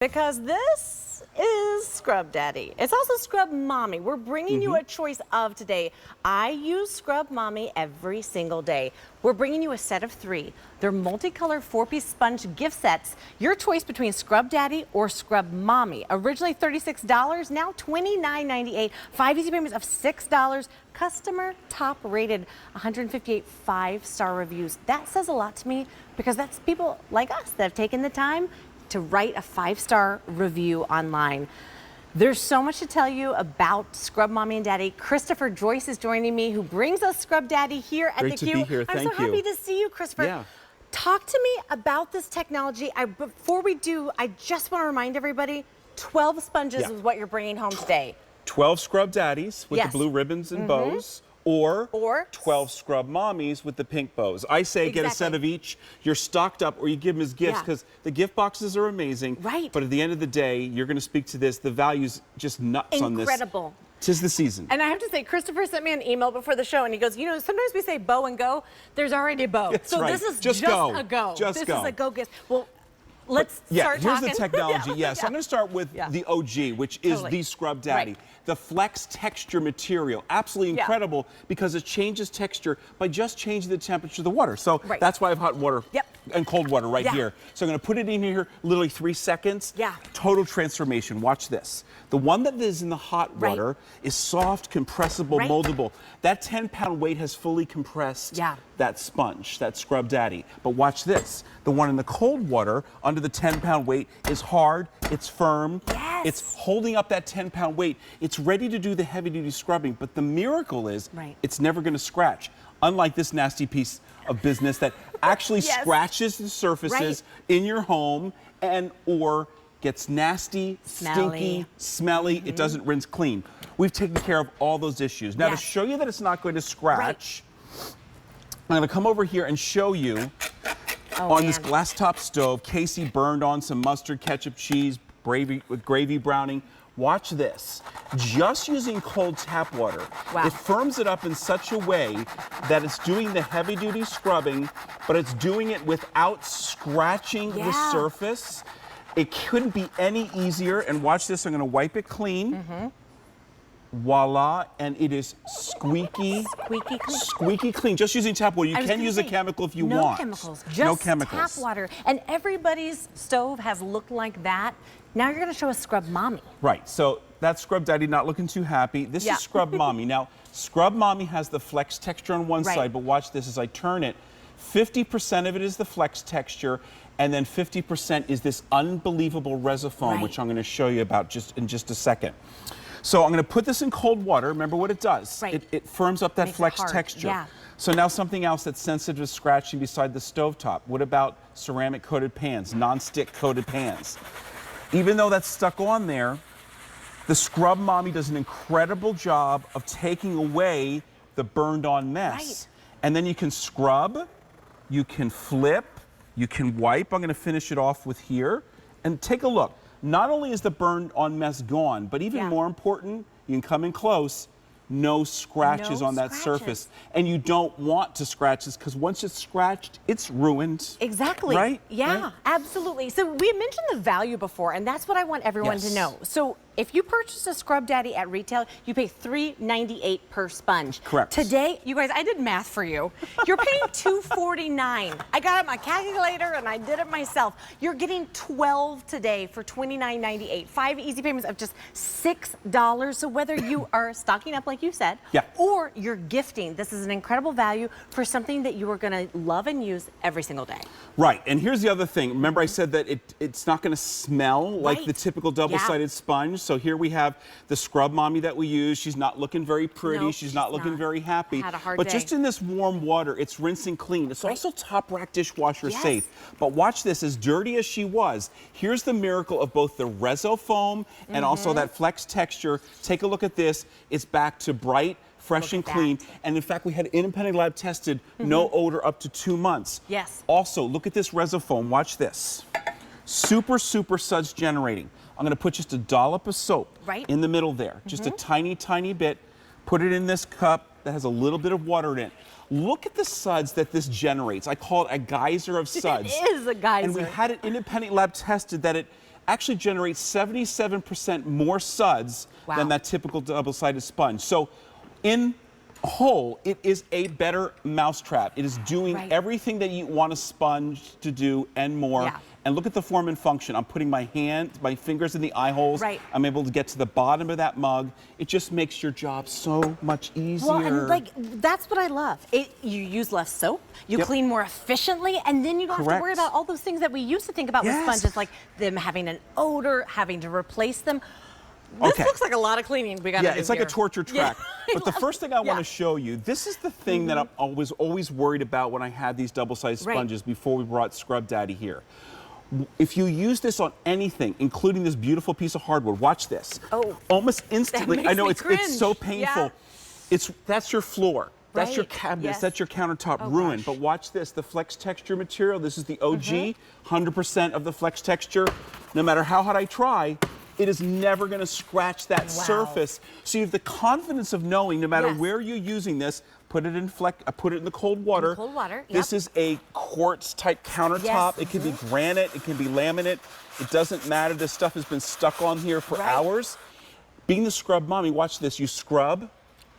Because this is Scrub Daddy. It's also Scrub Mommy. We're bringing you a choice of today. I use Scrub Mommy every single day. We're bringing you a set of 3. They're multicolored 4-piece sponge gift sets. Your choice between Scrub Daddy or Scrub Mommy. Originally $36, now $29.98. 5 easy payments of $6. Customer top rated, 158 5-star reviews. That says a lot to me because that's people like us that have taken the time to write a 5-star review online. There's so much to tell you about Scrub Mommy and Daddy. Christopher Joyce is joining me, who brings us Scrub Daddy here at Great the to be here. I'm so happy to see you, Christopher. Yeah. Talk to me about this technology. Before we do, I just want to remind everybody, 12 sponges is what you're bringing home today. 12 Scrub Daddies with the blue ribbons and bows, or 12 Scrub Mommies with the pink bows. I say get a set of each. You're stocked up, or you give them as gifts, because the gift boxes are amazing. Right. But at the end of the day, you're going to speak to this. The value's just nuts on this. Incredible. 'Tis the season. And I have to say, Christopher sent me an email before the show, and he goes, you know, sometimes we say bow and go. There's already a bow. That's so right. this is just go. a go. Just this go. is a go gift. Well, let's start here's talking. the technology. So I'm going to start with the OG, which is the Scrub Daddy. The flex texture material, absolutely incredible, because it changes texture by just changing the temperature of the water. So that's why I have hot water and cold water right here. So I'm going to put it in here literally 3 seconds. Total transformation. Watch this. The one that is in the hot water is soft, compressible, moldable. That 10-pound weight has fully compressed that sponge, that Scrub Daddy. But watch this. The one in the cold water under the 10-pound weight is hard, it's firm, it's holding up that 10-pound weight. It's ready to do the heavy-duty scrubbing, but the miracle is it's never going to scratch. Unlike this nasty piece of business that actually scratches the surfaces in your home and or gets nasty, stinky, smelly. It doesn't rinse clean. We've taken care of all those issues. Now to show you that it's not going to scratch, I'm going to come over here and show you on this glass top stove. Casey burned on some mustard, ketchup, cheese, gravy browning. Watch this. Just using cold tap water, it firms it up in such a way that it's doing the heavy-duty scrubbing, but it's doing it without scratching the surface. It couldn't be any easier. And watch this. I'm going to wipe it clean. Voila, and it is squeaky clean. Just using tap water. You can use a chemical if you want. No chemicals, just tap water. And everybody's stove has looked like that. Now you're going to show us Scrub Mommy. Right, so that's Scrub Daddy not looking too happy. This is Scrub Mommy. Now, Scrub Mommy has the flex texture on one side, but watch this as I turn it. 50% of it is the flex texture, and then 50% is this unbelievable resofoam, which I'm going to show you about in just a second. So I'm going to put this in cold water. Remember what it does. It firms up that flex texture. So now something else that's sensitive to scratching beside the stovetop. What about ceramic coated pans, non-stick coated pans? Even though that's stuck on there, the Scrub Mommy does an incredible job of taking away the burned on mess. And then you can scrub, you can flip, you can wipe. I'm going to finish it off with here. And take a look. Not only is the burned on mess gone, but even more important, you can come in close, no scratches on that surface. And you don't want to scratch this, because once it's scratched, it's ruined. Exactly. Right? Yeah, absolutely. So we mentioned the value before, and that's what I want everyone to know. So if you purchase a Scrub Daddy at retail, you pay $3.98 per sponge. Correct. Today, you guys, I did math for you. You're paying $2.49. I got out my calculator and I did it myself. You're getting 12 today for $29.98. 5 easy payments of just $6. So whether you are stocking up, like you said, or you're gifting, this is an incredible value for something that you are going to love and use every single day. Right, and here's the other thing. Remember I said that it's not going to smell like the typical double-sided sponge. So here we have the Scrub Mommy that we use. She's not looking very pretty. She's not looking very happy. Had a hard but day. just in this warm water, it's rinsing clean. It's also top rack dishwasher safe. But watch this, as dirty as she was, here's the miracle of both the resofoam and also that flex texture. Take a look at this. It's back to bright, fresh and clean. And in fact, we had independent lab tested, no odor up to 2 months. Also, look at this resofoam. Watch this. Super suds generating. I'm going to put just a dollop of soap in the middle there. Just a tiny, tiny bit. Put it in this cup that has a little bit of water in it. Look at the suds that this generates. I call it a geyser of suds. It is a geyser. And we had it independent lab tested that it actually generates 77% more suds than that typical double-sided sponge. So in whole, it is a better mousetrap. It is doing everything that you want a sponge to do and more. Yeah. And look at the form and function. I'm putting my fingers in the eye holes. Right. I'm able to get to the bottom of that mug. It just makes your job so much easier. Well, and like, that's what I love. You use less soap, you clean more efficiently, and then you don't have to worry about all those things that we used to think about with sponges, like them having an odor, having to replace them. This looks like a lot of cleaning we got to do. Yeah, it's like a torture track. But the first thing I want to show you, this is the thing that I'm always worried about when I had these double-sized sponges before we brought Scrub Daddy here. If you use this on anything, including this beautiful piece of hardwood, watch this. Oh, almost instantly, I know it's so painful. That's your floor. That's your cabinets, that's your countertop ruined. But watch this, the flex texture material, this is the OG, 100% of the flex texture. No matter how hard I try, it is never going to scratch that surface. So you have the confidence of knowing no matter where you're using this, put it in the cold water. This is a quartz type countertop. It can be granite, it can be laminate. It doesn't matter. This stuff has been stuck on here for hours. Being the scrub mommy, watch this. You scrub.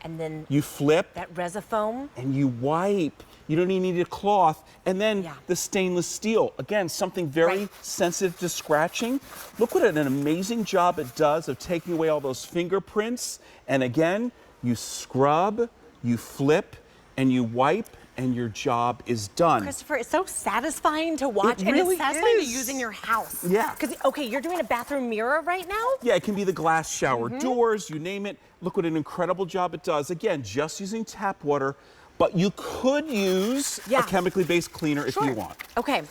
And then you flip. That Resifoam. And you wipe. You don't even need a cloth. And then the stainless steel. Again, something very sensitive to scratching. Look what an amazing job it does of taking away all those fingerprints. And again, you scrub, you flip, and you wipe, and your job is done. Christopher, it's so satisfying to watch, and it's satisfying to use in your house. Yeah. Because, okay, you're doing a bathroom mirror right now? Yeah, it can be the glass shower doors, you name it. Look what an incredible job it does. Again, just using tap water, but you could use a chemically based cleaner if you want. Okay.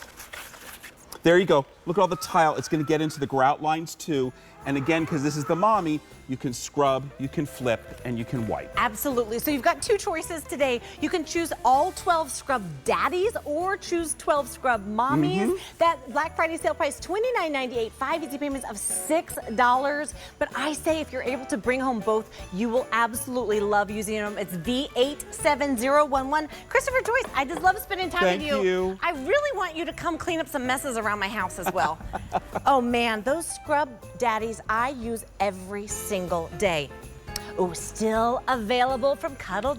There you go. Look at all the tile. It's going to get into the grout lines too. And again, because this is the mommy, you can scrub, you can flip, and you can wipe. Absolutely. So you've got two choices today. You can choose all 12 Scrub Daddies or choose 12 Scrub Mommies. That Black Friday sale price, $29.98, 5 easy payments of $6. But I say if you're able to bring home both, you will absolutely love using them. It's V87011. Christopher Joyce, I just love spending time with you. Thank you. I really want you to come clean up some messes around my house as well. Oh man, those Scrub Daddies I use every single day. Oh, still available from Cuddle